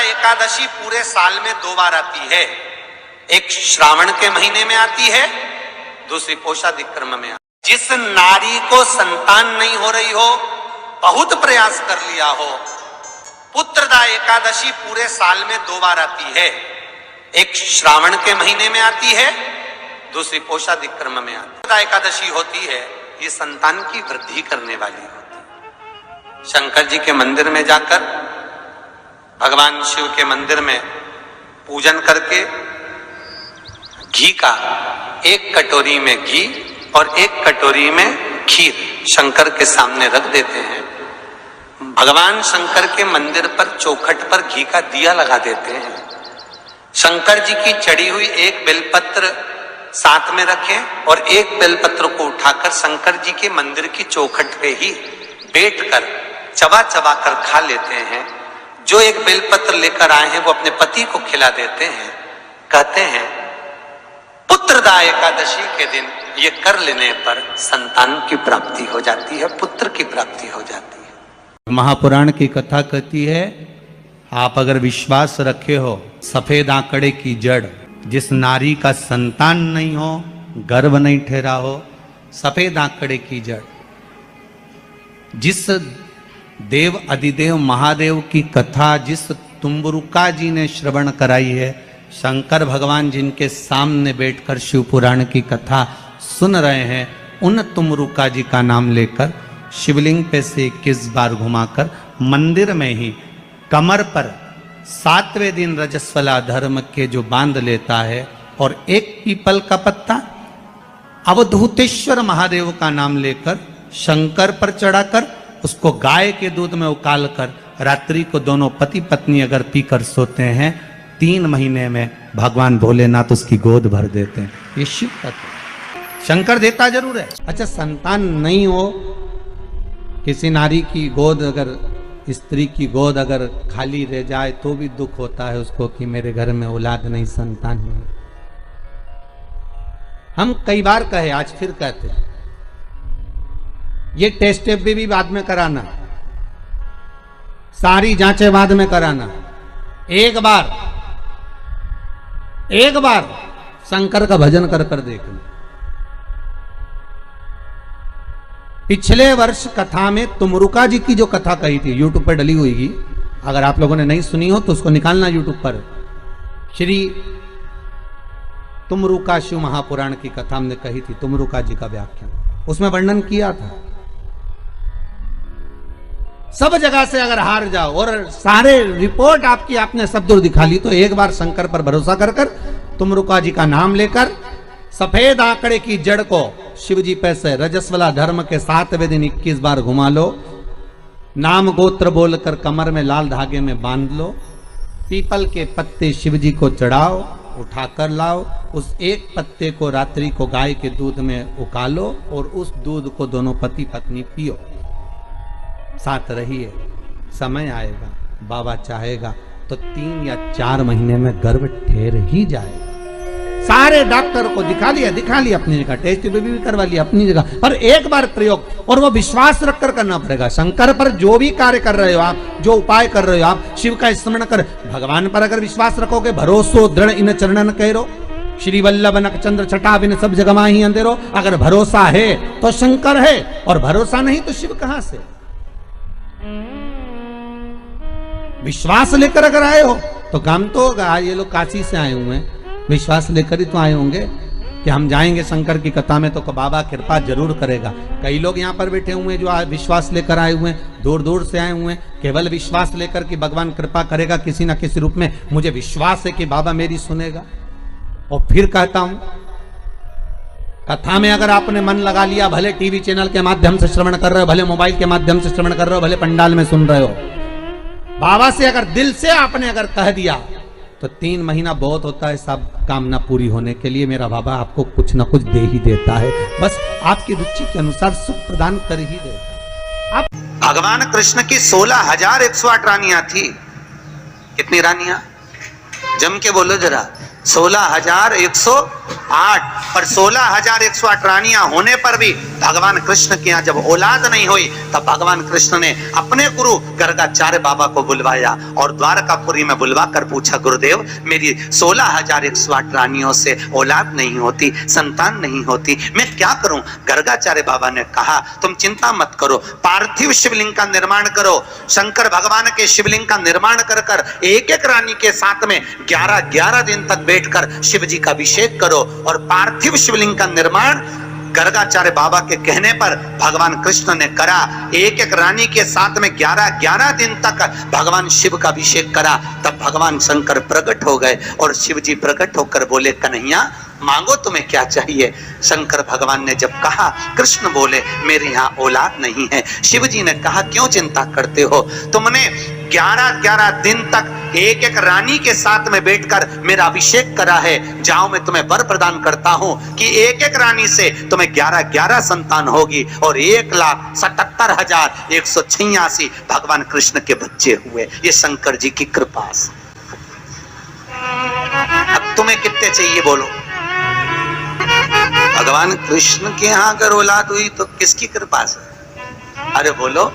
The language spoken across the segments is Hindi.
एकादशी पूरे साल में 2 बार आती है। एक श्रावण के महीने में आती है, दूसरी पोषाधिक क्रम में आती है। जिस नारी को संतान नहीं हो रही हो, बहुत प्रयास कर लिया हो, पुत्रदा एकादशी पूरे साल में 2 बार आती है। एक श्रावण के महीने में आती है, दूसरी पोषाधिक क्रम में आती है। पुत्रदा एकादशी होती है, ये संतान की वृद्धि करने वाली होती है। शंकर जी के मंदिर में जाकर, भगवान शिव के मंदिर में पूजन करके घी का 1 कटोरी में घी और 1 कटोरी में खीर शंकर के सामने रख देते हैं। भगवान शंकर के मंदिर पर चौखट पर घी का दिया लगा देते हैं। शंकर जी की चढ़ी हुई 1 बेलपत्र साथ में रखें और 1 बेलपत्र को उठाकर शंकर जी के मंदिर की चौखट पे ही बैठकर चबा चबा कर खा लेते हैं। जो 1 बेलपत्र लेकर आए हैं वो अपने पति को खिला देते हैं। कहते हैं पुत्रदा एकादशी के दिन ये कर लेने पर संतान की प्राप्ति हो जाती है, पुत्र की प्राप्ति हो जाती है। महापुराण की कथा कहती है, आप अगर विश्वास रखे हो, सफेद आंकड़े की जड़, जिस नारी का संतान नहीं हो, गर्भ नहीं ठहरा हो, सफेद आंकड़े की जड़, जिस देव अधिदेव महादेव की कथा जिस तुम्बरुका जी ने श्रवण कराई है, शंकर भगवान जिनके सामने बैठकर शिव पुराण की कथा सुन रहे हैं, उन तुम्बरुका जी का नाम लेकर शिवलिंग पे से 21 बार घुमाकर मंदिर में ही कमर पर 7वें दिन रजस्वला धर्म के जो बांध लेता है और 1 पीपल का पत्ता अवधूतेश्वर महादेव का नाम लेकर शंकर पर चढ़ाकर उसको गाय के दूध में उकाल कर रात्रि को दोनों पति पत्नी अगर पीकर सोते हैं, 3 महीने में भगवान भोलेनाथ उसकी गोद भर देते हैं। ये शिव तत्व। शंकर देता जरूर है। अच्छा, संतान नहीं हो, किसी नारी की गोद अगर, स्त्री की गोद अगर खाली रह जाए तो भी दुख होता है उसको कि मेरे घर में औलाद नहीं, संतान नहीं। हम कई बार कहे, आज फिर कहते हैं, ये टेस्ट भी बाद में कराना, सारी जांचें बाद में कराना। एक बार शंकर का भजन कर कर देखना। पिछले वर्ष कथा में तुमरुका जी की जो कथा कही थी, यूट्यूब पर डली हुई, अगर आप लोगों ने नहीं सुनी हो तो उसको निकालना यूट्यूब पर। श्री तुमरुका शिव महापुराण की कथा हमने कही थी, तुमरुका जी का व्याख्यान, उसमें वर्णन किया था। सब जगह से अगर हार जाओ और सारे रिपोर्ट आपकी आपने सब दूर दिखा ली, तो एक बार शंकर पर भरोसा कर कर तुमरुका जी का नाम लेकर सफेद आंकड़े की जड़ को शिव जी पे से रजस्वला धर्म के 7वें दिन 21 बार घुमा लो, नाम गोत्र बोलकर कमर में लाल धागे में बांध लो, पीपल के पत्ते शिव जी को चढ़ाओ, उठाकर लाओ, उस 1 पत्ते को रात्रि को गाय के दूध में उकालो और उस दूध को दोनों पति पत्नी पियो, साथ रहिए। समय आएगा, बाबा चाहेगा तो 3 या 4 महीने में गर्भ ठहर ही जाएगा। सारे डॉक्टर को दिखा लिया अपनी जगह, टेस्ट भी करवा लिया अपनी जगह, पर एक बार प्रयोग, और वो विश्वास रखकर करना पड़ेगा। शंकर पर जो भी कार्य कर रहे हो आप, जो उपाय कर रहे हो आप, शिव का स्मरण कर, भगवान पर अगर विश्वास रखोगे, भरोसो दृढ़ इन चरणन कहो, श्री वल्लभ नक चंद्र छटा बिन सब जगमा ही अंधेरो। अगर भरोसा है तो शंकर है, और भरोसा नहीं तो शिव कहां से। विश्वास लेकर अगर आए हो तो काम तो होगा। ये लोग काशी से आए हुए हैं, विश्वास लेकर ही तो आए होंगे कि हम जाएंगे शंकर की कथा में तो बाबा कृपा जरूर करेगा। कई लोग यहाँ पर बैठे हुए हैं जो विश्वास लेकर आए हुए हैं, दूर दूर से आए हुए हैं, केवल विश्वास लेकर कि भगवान कृपा करेगा किसी ना किसी रूप में, मुझे विश्वास है कि बाबा मेरी सुनेगा। और फिर कहता हूं, कथा में अगर आपने मन लगा लिया, भले टीवी चैनल के माध्यम से श्रवण कर रहे हो, भले मोबाइल के माध्यम से श्रवण कर रहे हो, भले पंडाल में सुन रहे हो, बाबा से अगर दिल से आपने अगर कह दिया तो 3 महीना बहुत होता है सब कामना पूरी होने के लिए। मेरा बाबा आपको कुछ ना कुछ दे ही देता है, बस आपकी रुचि के अनुसार सुख प्रदान कर ही देता है। भगवान कृष्ण की 16,108 रानियां थी। कितनी रानियां? जम के बोलो जरा। 16,108 8 और 16,108 रानियां होने पर भी भगवान कृष्ण के यहाँ जब औलाद नहीं हुई तब भगवान कृष्ण ने अपने गुरु गर्गाचार्य बाबा को बुलवाया और द्वारकापुरी में बुलवा कर पूछा, गुरुदेव मेरी 16,108 रानियों से औलाद नहीं होती, संतान नहीं होती, मैं क्या करूं? गर्गाचार्य बाबा ने कहा, तुम चिंता मत करो, पार्थिव शिवलिंग का निर्माण करो। शंकर भगवान के शिवलिंग का निर्माण कर कर एक एक रानी के साथ में 11-11 दिन तक बैठकर शिव जी का अभिषेक करो। और पार्थिव शिवलिंग का निर्माण गर्गाचार्य बाबा के कहने पर भगवान कृष्ण ने करा। एक एक रानी के साथ में 11-11 दिन तक भगवान शिव का अभिषेक करा। तब भगवान शंकर प्रकट हो गए और शिव जी प्रकट होकर बोले, कन्हैया मांगो तुम्हें क्या चाहिए? शंकर भगवान ने जब कहा, कृष्ण बोले मेरे यहाँ औलाद नहीं है। शिव जी ने कहा, क्यों चिंता करते हो? तुमने 11-11 दिन तक एक एक रानी के साथ में बैठकर मेरा अभिषेक करा है। जाओ मैं तुम्हें वर प्रदान करता हूं कि एक एक रानी से तुम्हें 11-11 संतान होगी और 1,77,186 भगवान कृष्ण के बच्चे हुए। ये शंकर जी की कृपा से। अब तुम्हें कितने चाहिए बोलो? भगवान कृष्ण के यहाँ अगर औलाद हुई तो किसकी कृपा से? अरे बोलो,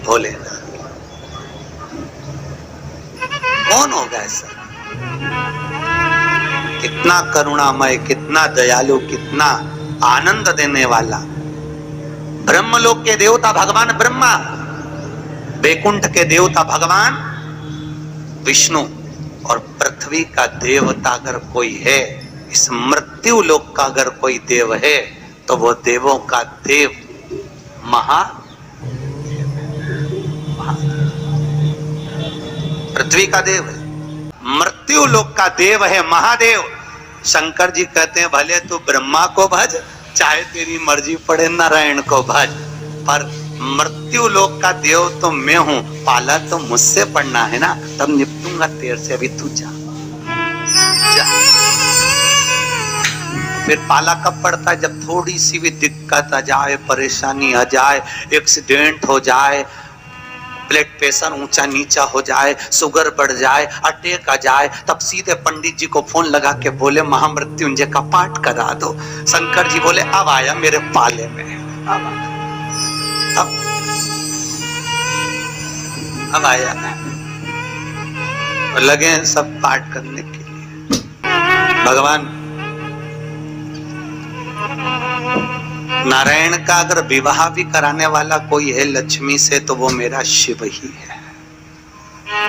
बोले कौन होगा ऐसा? कितना करुणामय, कितना दयालु, कितना आनंद देने वाला। ब्रह्मलोक के देवता भगवान ब्रह्मा, वैकुंठ के देवता भगवान विष्णु और पृथ्वी का देवता अगर कोई है, इस मृत्यु लोक का अगर कोई देव है तो वो देवों का देव पृथ्वी का देव है, मृत्यु लोक का देव है महादेव। शंकर जी कहते हैं, भले तू ब्रह्मा को भज, चाहे तेरी मर्जी पड़े नारायण को भज, पर मृत्यु लोक का देव तो मैं हूं, पाला तो मुझसे पड़ना है ना, तब निपटूंगा तेरे से। अभी तू जा। फिर पाला कब पड़ता है? जब थोड़ी सी भी दिक्कत आ जाए, परेशानी आ जाए, एक्सीडेंट हो जाए, ब्लड प्रेशर ऊंचा नीचा हो जाए, शुगर बढ़ जाए, अटैक आ जाए, तब सीधे पंडित जी को फोन लगा के बोले महामृत्युंजय का पाठ करा दो। शंकर जी बोले अब आया मेरे पाले में, अब आया, लगे सब पाठ करने के लिए। भगवान नारायण का अगर विवाह भी कराने वाला कोई है लक्ष्मी से तो वो मेरा शिव ही है।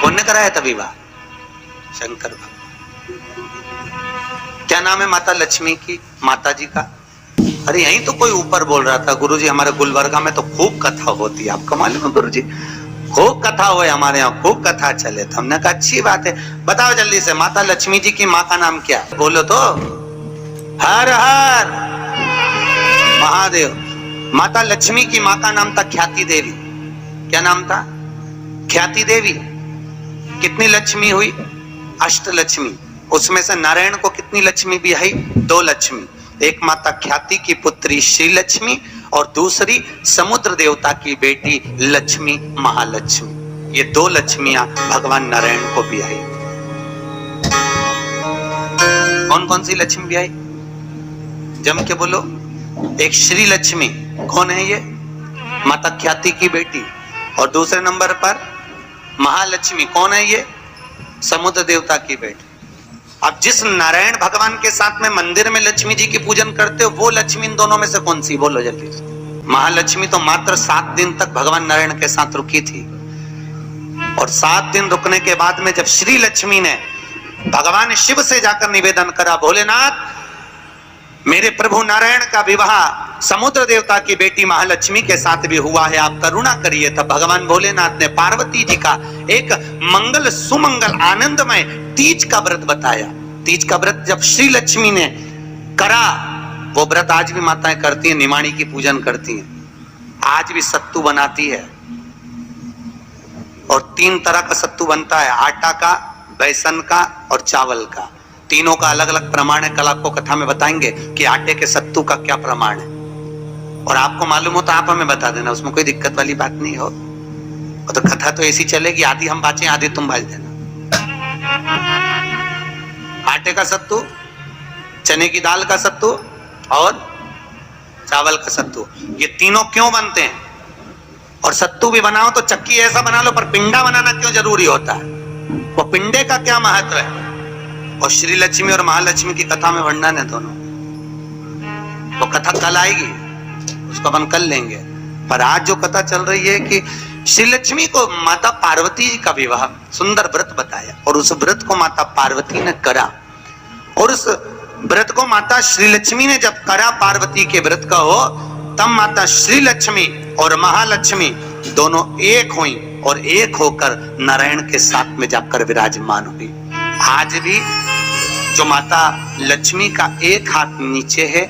कौन ने कराया था विवाह? शंकर भगवान। क्या नाम है माता लक्ष्मी की, माता जी का? अरे यहीं तो कोई ऊपर बोल रहा था, गुरुजी हमारे गुलबर्गा में तो खूब कथा होती है, आपको मालूम है गुरुजी? खूब कथा हुए हमारे यहाँ, खूब कथा चले। तो हमने कहा अच्छी बात है, बताओ जल्दी से माता लक्ष्मी जी की माँ का नाम क्या? बोलो तो। हर हर महादेव। माता लक्ष्मी की माँ का नाम था ख्याति देवी। क्या नाम था? ख्याति देवी। कितनी लक्ष्मी हुई? अष्टलक्ष्मी। उसमें से नारायण को कितनी लक्ष्मी भी आई? 2 लक्ष्मी। एक माता ख्याति की पुत्री श्री लक्ष्मी और दूसरी समुद्र देवता की बेटी लक्ष्मी महालक्ष्मी। ये 2 लक्ष्मियां भगवान नारायण को भी आई। कौन कौन सी लक्ष्मी भी आई? जम के बोलो। एक श्री लक्ष्मी, कौन है ये? माता ख्याति की बेटी। और दूसरे नंबर पर महालक्ष्मी, कौन है ये? समुद्र देवता की बेटी। अब जिस नारायण भगवान के साथ में मंदिर में लक्ष्मी जी की पूजन करते हो, वो लक्ष्मी इन दोनों में से कौन सी? बोलो जल्दी। महालक्ष्मी तो मात्र 7 दिन तक भगवान नारायण के साथ रुकी थी और 7 दिन रुकने के बाद में जब श्री लक्ष्मी ने भगवान शिव से जाकर निवेदन करा, भोलेनाथ मेरे प्रभु नारायण का विवाह समुद्र देवता की बेटी महालक्ष्मी के साथ भी हुआ है, आप करुणा करिए। तब भगवान भोलेनाथ ने पार्वती जी का एक मंगल सुमंगल आनंदमय तीज का व्रत बताया। तीज का व्रत जब श्री लक्ष्मी ने करा, वो व्रत आज भी माताएं करती हैं, निमाणी की पूजन करती हैं। आज भी सत्तू बनाती है और 3 तरह का सत्तू बनता है, आटा का, बेसन का और चावल का। तीनों का अलग अलग प्रमाण है। कल आपको कथा में बताएंगे कि आटे के सत्तू का क्या प्रमाण है, और आपको मालूम हो तो आप हमें बता देना, उसमें कोई दिक्कत वाली बात नहीं हो। और तो कथा तो ऐसी चलेगी, आधी हम बाँचें आधी तुम बाज देना। आटे का सत्तू चने की दाल का सत्तू और चावल का सत्तू, ये तीनों क्यों बनते हैं? और सत्तू भी बनाओ तो चक्की ऐसा बना लो, पर पिंडा बनाना क्यों जरूरी होता है? वो पिंडे का क्या महत्व है? और श्री लक्ष्मी और महालक्ष्मी की कथा में वर्णन है दोनों। वो कथा कल आएगी, उसको अपन कल लेंगे। पर आज जो कथा चल रही है कि श्री लक्ष्मी को माता पार्वती जी का विवाह, सुंदर व्रत बताया, और उस व्रत को माता पार्वती ने करा। और उस व्रत को माता श्री लक्ष्मी ने जब करा, पार्वती के व्रत का हो, तब माता श्री लक्ष्मी और महालक्ष्मी दोनों एक हुई और एक होकर नारायण के साथ में जाकर विराजमान हुई। आज भी जो माता लक्ष्मी का एक हाथ नीचे है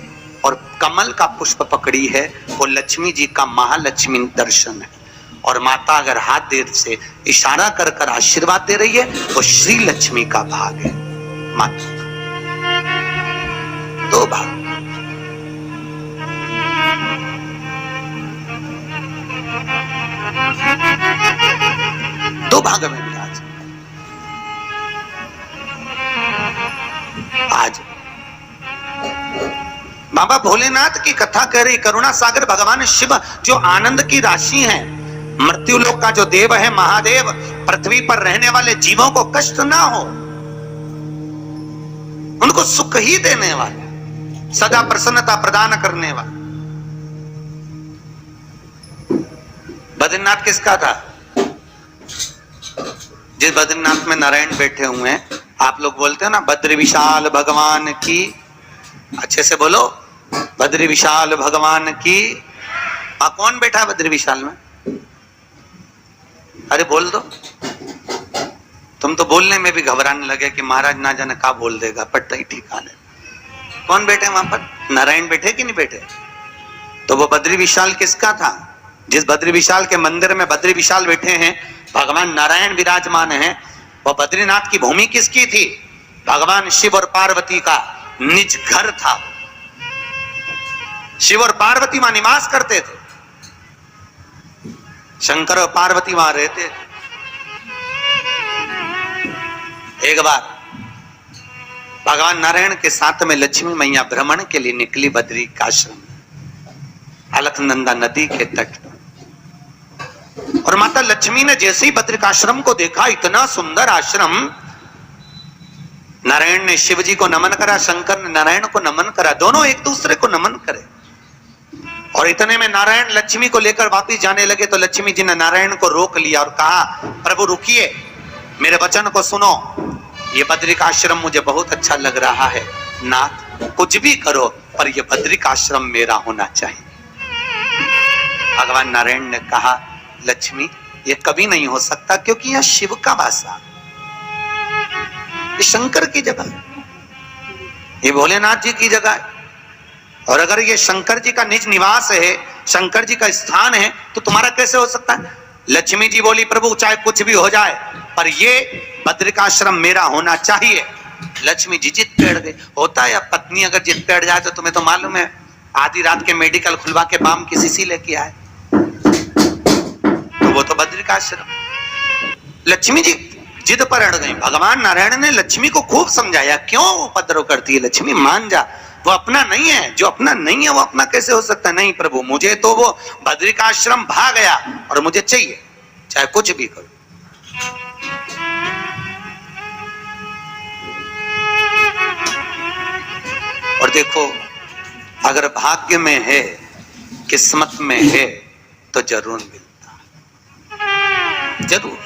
और कमल का पुष्प पकड़ी है, वो लक्ष्मी जी का महालक्ष्मी दर्शन है। और माता अगर हाथ देर से इशारा कर कर आशीर्वाद दे रही है, वो श्री लक्ष्मी का भाग है। माता दो भाग, दो भाग में विराज। आज बाबा भोलेनाथ की कथा कह रही, करुणा सागर भगवान शिव जो आनंद की राशि हैं, मृत्यु लोक का जो देव है महादेव, पृथ्वी पर रहने वाले जीवों को कष्ट ना हो, उनको सुख ही देने वाले, सदा प्रसन्नता प्रदान करने वाले। बद्रीनाथ किसका था? जिस बद्रीनाथ में नारायण बैठे हुए हैं, आप लोग बोलते हो ना बद्री विशाल भगवान की, अच्छे से बोलो, बद्री विशाल भगवान की। कौन बैठा है बद्री विशाल में? अरे बोल दो। तुम तो बोलने में भी घबराने लगे कि महाराज ना जाने क्या बोल देगा, पट्टा ही ठिकाने। कौन बैठे वहां पर? नारायण बैठे कि नहीं बैठे? तो वो बद्री विशाल किसका था? जिस बद्री विशाल के मंदिर में बद्री विशाल बैठे हैं, भगवान नारायण विराजमान हैं, वो बद्रीनाथ की भूमि किसकी थी? भगवान शिव और पार्वती का निज घर था। शिव और पार्वती वहां निवास करते थे, शंकर और पार्वती वहां रहते थे। एक बार भगवान नारायण के साथ में लक्ष्मी मैया भ्रमण के लिए निकली बद्री का आश्रम, अलकनंदा नदी के तट पर। और माता लक्ष्मी ने जैसे ही बद्रिकाश्रम को देखा, इतना सुंदर आश्रम, नारायण ने शिव जी को नमन करा, शंकर ने नारायण को नमन करा, दोनों एक दूसरे को नमन करे। और इतने में नारायण लक्ष्मी को लेकर वापिस जाने लगे, तो लक्ष्मी जी ने नारायण को रोक लिया और कहा, प्रभु रुकिए, मेरे वचन को सुनो, ये बद्रिकाश्रम मुझे बहुत अच्छा लग रहा है, नाथ कुछ भी करो पर ये बद्रिकाश्रम मेरा होना चाहिए। भगवान नारायण ने कहा, लक्ष्मी ये कभी नहीं हो सकता, क्योंकि यह शिव का वासा, ये शंकर की जगह है, ये भोलेनाथ जी की जगह है। और अगर ये शंकर जी का निज निवास है, शंकर जी का स्थान है, तो तुम्हारा कैसे हो सकता है? लक्ष्मी जी बोली, प्रभु चाहे कुछ भी हो जाए पर ये बद्रिकाश्रम मेरा होना चाहिए। लक्ष्मी जी जिद बैठ गई। होता है, अब पत्नी अगर जिद बैठ जाए तो तुम्हें तो मालूम है, आधी रात के मेडिकल खुलवा के बाम की शीशी लेके आए, तो वो तो बद्रिकाश्रम। लक्ष्मी जी जिद पर अड़ गई। भगवान नारायण ने लक्ष्मी को खूब समझाया, क्यों उपद्रव करती है लक्ष्मी, मान जा, वो अपना नहीं है, जो अपना नहीं है वो अपना कैसे हो सकता है? नहीं प्रभु, मुझे तो वो बद्रिकाश्रम भा गया और मुझे चाहिए, चाहे कुछ भी करो। और देखो, अगर भाग्य में है, किस्मत में है, तो जरूर मिलता, जरूर।